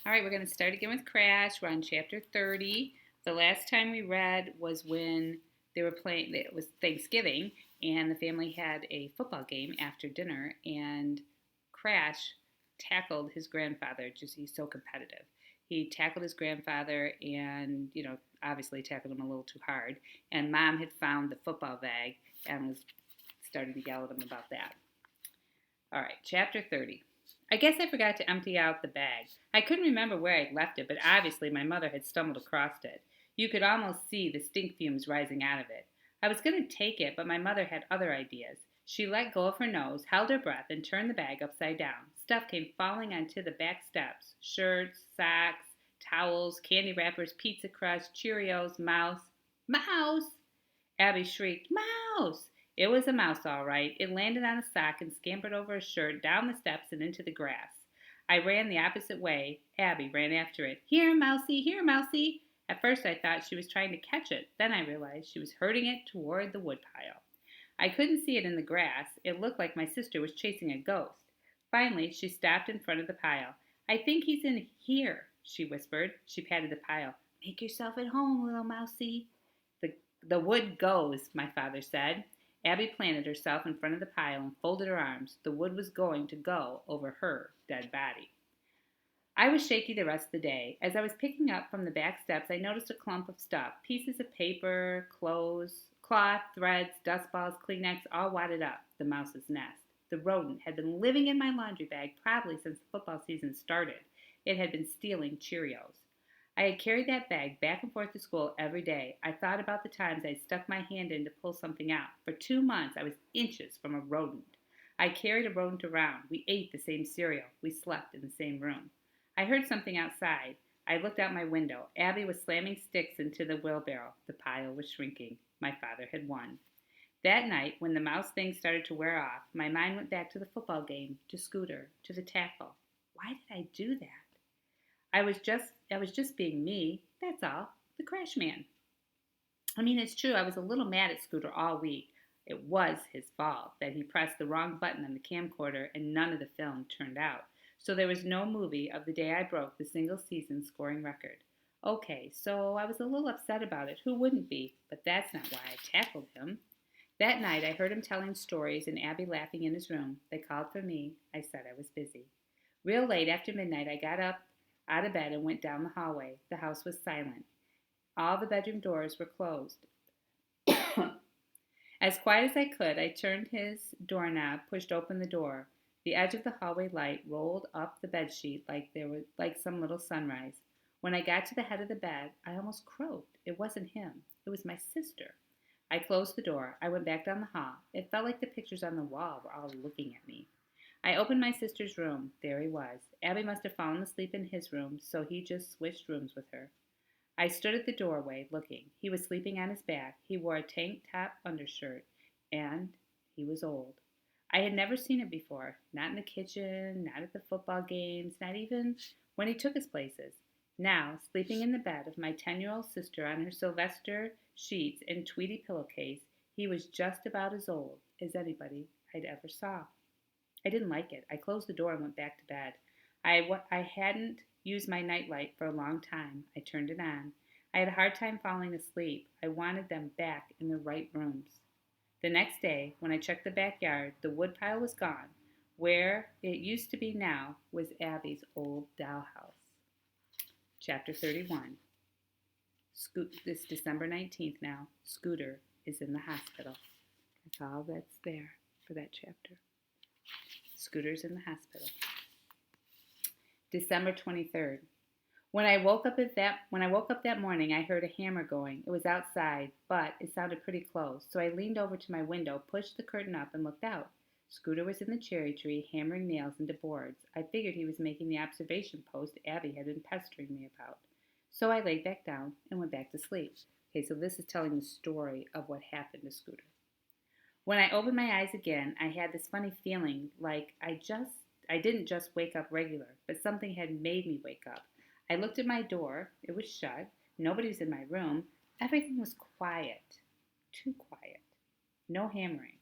All right, we're going to start again with Crash. We're on chapter 30. The last time we read was when they were playing, it was Thanksgiving, and the family had a football game after dinner, and Crash tackled his grandfather, just he's so competitive. He tackled his grandfather and, obviously tackled him a little too hard. And Mom had found the football bag and was starting to yell at him about that. All right, chapter 30. I guess I forgot to empty out the bag. I couldn't remember where I'd left it, but obviously my mother had stumbled across it. You could almost see the stink fumes rising out of it. I was going to take it, but my mother had other ideas. She let go of her nose, held her breath, and turned the bag upside down. Stuff came falling onto the back steps: shirts, socks, towels, candy wrappers, pizza crust, Cheerios, mouse. Mouse! Abby shrieked, "Mouse!" It was a mouse, all right. It landed on a sock and scampered over a shirt, down the steps, and into the grass. I ran the opposite way. Abby ran after it. "Here, Mousie! Here, Mousie!" At first I thought she was trying to catch it. Then I realized she was herding it toward the woodpile. I couldn't see it in the grass. It looked like my sister was chasing a ghost. Finally, she stopped in front of the pile. "I think he's in here," she whispered. She patted the pile. "Make yourself at home, little Mousie." The, the wood goes, my father said. Abby planted herself in front of the pile and folded her arms. The wood was going to go over her dead body. I was shaky the rest of the day. As I was picking up from the back steps, I noticed a clump of stuff: pieces of paper, clothes, cloth, threads, dust balls, Kleenex, all wadded up. The mouse's nest. The rodent had been living in my laundry bag probably since the football season started. It had been stealing Cheerios. I had carried that bag back and forth to school every day. I thought about the times I'd stuck my hand in to pull something out. For 2 months, I was inches from a rodent. I carried a rodent around. We ate the same cereal. We slept in the same room. I heard something outside. I looked out my window. Abby was slamming sticks into the wheelbarrow. The pile was shrinking. My father had won. That night, when the mouse thing started to wear off, my mind went back to the football game, to Scooter, to the tackle. Why did I do that? I was just being me. That's all. The Crash Man. I mean, it's true. I was a little mad at Scooter all week. It was his fault that he pressed the wrong button on the camcorder and none of the film turned out. So there was no movie of the day I broke the single season scoring record. Okay, so I was a little upset about it. Who wouldn't be? But that's not why I tackled him. That night I heard him telling stories and Abby laughing in his room. They called for me. I said I was busy. Real late after midnight I got up out of bed and went down the hallway. The house was silent. All the bedroom doors were closed. As quiet as I could, I turned his doorknob, pushed open the door. The edge of the hallway light rolled up the bedsheet like some little sunrise. When I got to the head of the bed, I almost croaked. It wasn't him. It was my sister. I closed the door. I went back down the hall. It felt like the pictures on the wall were all looking at me. I opened my sister's room. There he was. Abby must have fallen asleep in his room, so he just switched rooms with her. I stood at the doorway, looking. He was sleeping on his back. He wore a tank top undershirt, and he was old. I had never seen it before, not in the kitchen, not at the football games, not even when he took us places. Now, sleeping in the bed of my 10-year-old sister on her Sylvester sheets and Tweety pillowcase, he was just about as old as anybody I'd ever saw. I didn't like it. I closed the door and went back to bed. I hadn't used my nightlight for a long time. I turned it on. I had a hard time falling asleep. I wanted them back in the right rooms. The next day, when I checked the backyard, the woodpile was gone. Where it used to be now was Abby's old dollhouse. Chapter 31. This December 19th now. Scooter is in the hospital. That's all that's there for that chapter. Scooter's in the hospital. December 23rd. When I woke up that morning, I heard a hammer going. It was outside, but it sounded pretty close. So I leaned over to my window, pushed the curtain up, and looked out. Scooter was in the cherry tree, hammering nails into boards. I figured he was making the observation post Abby had been pestering me about. So I laid back down and went back to sleep. Okay, so this is telling the story of what happened to Scooter. When I opened my eyes again, I had this funny feeling like I didn't just wake up regular, but something had made me wake up. I looked at my door. It was shut. Nobody was in my room. Everything was quiet. Too quiet. No hammering.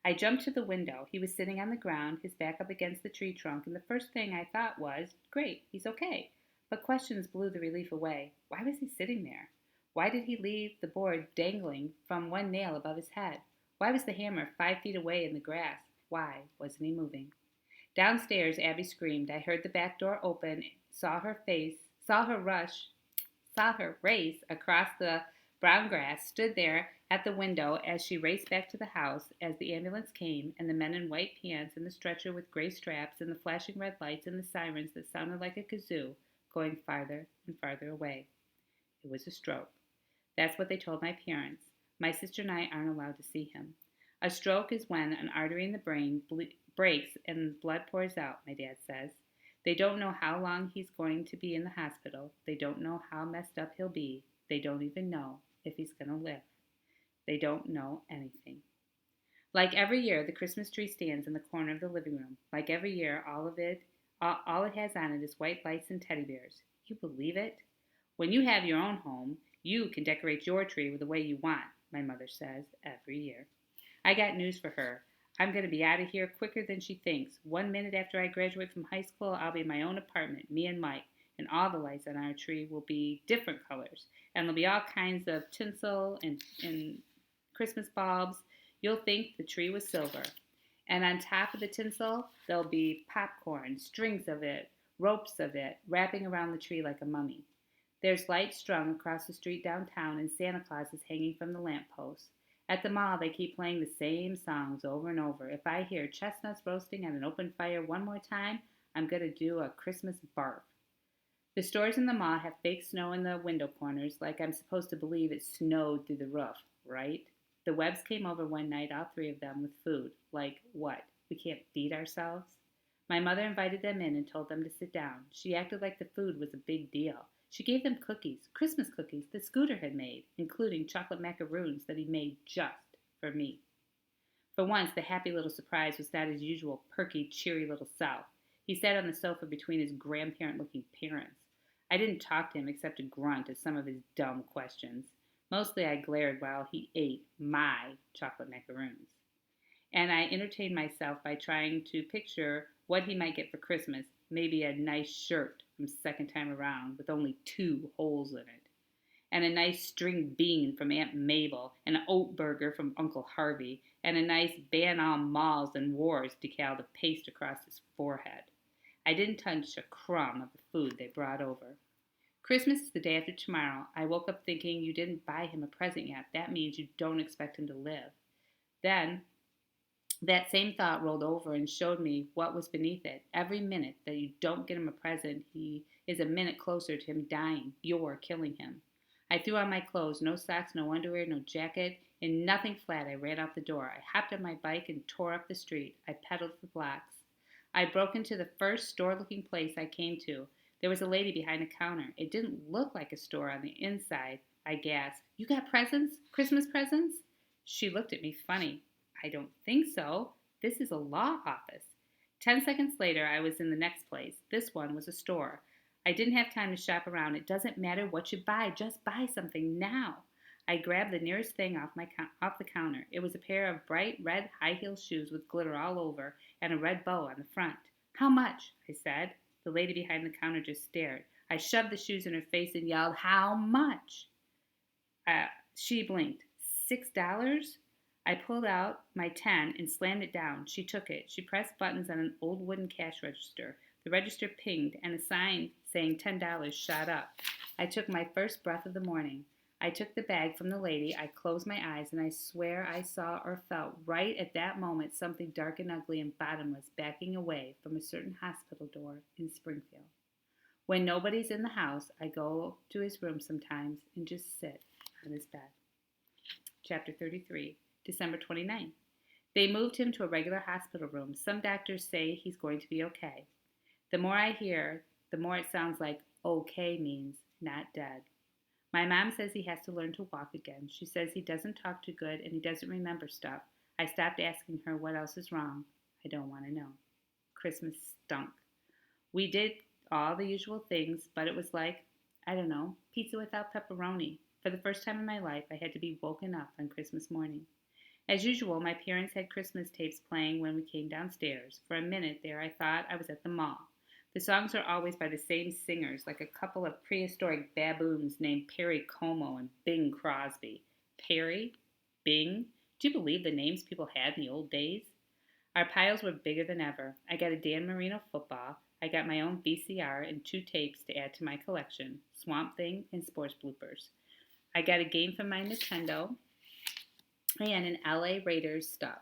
I jumped to the window. He was sitting on the ground, his back up against the tree trunk, and the first thing I thought was, great, he's okay. But questions blew the relief away. Why was he sitting there? Why did he leave the board dangling from one nail above his head? Why was the hammer 5 feet away in the grass? Why wasn't he moving? Downstairs, Abby screamed. I heard the back door open, saw her face, saw her race across the brown grass, stood there at the window as she raced back to the house as the ambulance came, and the men in white pants and the stretcher with gray straps and the flashing red lights and the sirens that sounded like a kazoo going farther and farther away. It was a stroke. That's what they told my parents. My sister and I aren't allowed to see him. A stroke is when an artery in the brain breaks and blood pours out, my dad says. They don't know how long he's going to be in the hospital. They don't know how messed up he'll be. They don't even know if he's going to live. They don't know anything. Like every year, the Christmas tree stands in the corner of the living room. Like every year, all it has on it is white lights and teddy bears. You believe it? When you have your own home, you can decorate your tree the way you want, my mother says every year. I got news for her. I'm going to be out of here quicker than she thinks. 1 minute after I graduate from high school, I'll be in my own apartment, me and Mike, and all the lights on our tree will be different colors. And there'll be all kinds of tinsel and Christmas bulbs. You'll think the tree was silver. And on top of the tinsel, there'll be popcorn, strings of it, ropes of it, wrapping around the tree like a mummy. There's lights strung across the street downtown, and Santa Claus is hanging from the lampposts. At the mall, they keep playing the same songs over and over. If I hear chestnuts roasting on an open fire one more time, I'm going to do a Christmas barf. The stores in the mall have fake snow in the window corners, like I'm supposed to believe it snowed through the roof, right? The Webbs came over one night, all three of them, with food. Like, what? We can't feed ourselves? My mother invited them in and told them to sit down. She acted like the food was a big deal. She gave them cookies, Christmas cookies that Scooter had made, including chocolate macaroons that he made just for me. For once, the happy little surprise was not his usual perky, cheery little self. He sat on the sofa between his grandparent-looking parents. I didn't talk to him except to grunt at some of his dumb questions. Mostly I glared while he ate my chocolate macaroons. And I entertained myself by trying to picture what he might get for Christmas. Maybe a nice shirt from Second Time Around with only 2 holes in it, and a nice string bean from Aunt Mabel, and an oat burger from Uncle Harvey, and a nice ban on malls and wars decal to paste across his forehead. I didn't touch a crumb of the food they brought over. Christmas is the day after tomorrow. I woke up thinking you didn't buy him a present yet. That means you don't expect him to live. Then that same thought rolled over and showed me what was beneath it. Every minute that you don't get him a present, he is a minute closer to him dying. You're killing him. I threw on my clothes, no socks, no underwear, no jacket, and nothing flat. I ran out the door. I hopped on my bike and tore up the street. I pedaled the blocks. I broke into the first store-looking place I came to. There was a lady behind the counter. It didn't look like a store on the inside. I gasped, "You got presents? Christmas presents?" She looked at me funny. "I don't think so. This is a law office." 10 seconds later, I was in the next place. This one was a store. I didn't have time to shop around. It doesn't matter what you buy. Just buy something now. I grabbed the nearest thing off the counter. It was a pair of bright red high-heel shoes with glitter all over and a red bow on the front. "How much?" I said. The lady behind the counter just stared. I shoved the shoes in her face and yelled, "How much?" She blinked. $6? I pulled out my 10 and slammed it down. She took it. She pressed buttons on an old wooden cash register. The register pinged, and a sign saying $10 shot up. I took my first breath of the morning. I took the bag from the lady. I closed my eyes, and I swear I saw or felt right at that moment something dark and ugly and bottomless backing away from a certain hospital door in Springfield. When nobody's in the house, I go to his room sometimes and just sit on his bed. Chapter 33, December 29th. They moved him to a regular hospital room. Some doctors say he's going to be okay. The more I hear, the more it sounds like okay means not dead. My mom says he has to learn to walk again. She says he doesn't talk too good and he doesn't remember stuff. I stopped asking her what else is wrong. I don't want to know. Christmas stunk. We did all the usual things, but it was like, I don't know, pizza without pepperoni. For the first time in my life, I had to be woken up on Christmas morning. As usual, my parents had Christmas tapes playing when we came downstairs. For a minute there, I thought I was at the mall. The songs are always by the same singers, like a couple of prehistoric baboons named Perry Como and Bing Crosby. Perry? Bing? Do you believe the names people had in the old days? Our piles were bigger than ever. I got a Dan Marino football. I got my own VCR and 2 tapes to add to my collection, Swamp Thing and Sports Bloopers. I got a game from my Nintendo and LA Raiders stuff,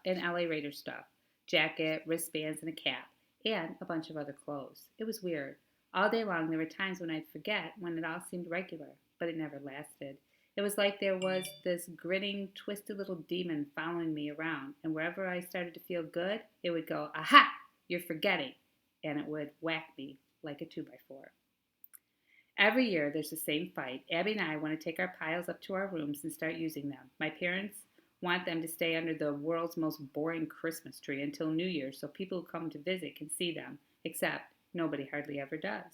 jacket, wristbands, and a cap, and a bunch of other clothes. It was weird. All day long, there were times when I'd forget when it all seemed regular, but it never lasted. It was like there was this grinning, twisted little demon following me around, and wherever I started to feel good, it would go, "Aha! You're forgetting," and it would whack me like a 2x4. Every year, there's the same fight. Abby and I want to take our piles up to our rooms and start using them. My parents want them to stay under the world's most boring Christmas tree until New Year so people who come to visit can see them, except nobody hardly ever does.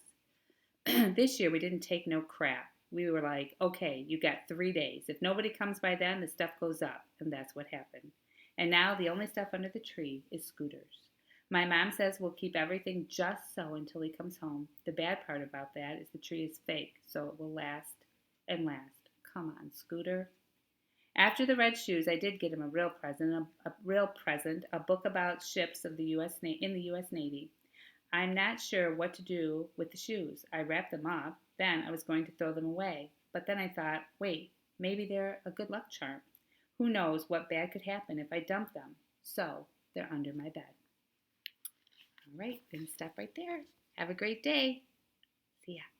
This year, we didn't take no crap. We were like, okay, you got 3 days. If nobody comes by then, the stuff goes up. And that's what happened. And now the only stuff under the tree is Scooters. My mom says we'll keep everything just so until he comes home. The bad part about that is the tree is fake, so it will last and last. Come on, Scooter. After the red shoes, I did get him a real present, a book about ships of the in the U.S. Navy. I'm not sure what to do with the shoes. I wrapped them up. Then I was going to throw them away. But then I thought, wait, maybe they're a good luck charm. Who knows what bad could happen if I dump them? So they're under my bed. All right, then stop right there. Have a great day. See ya.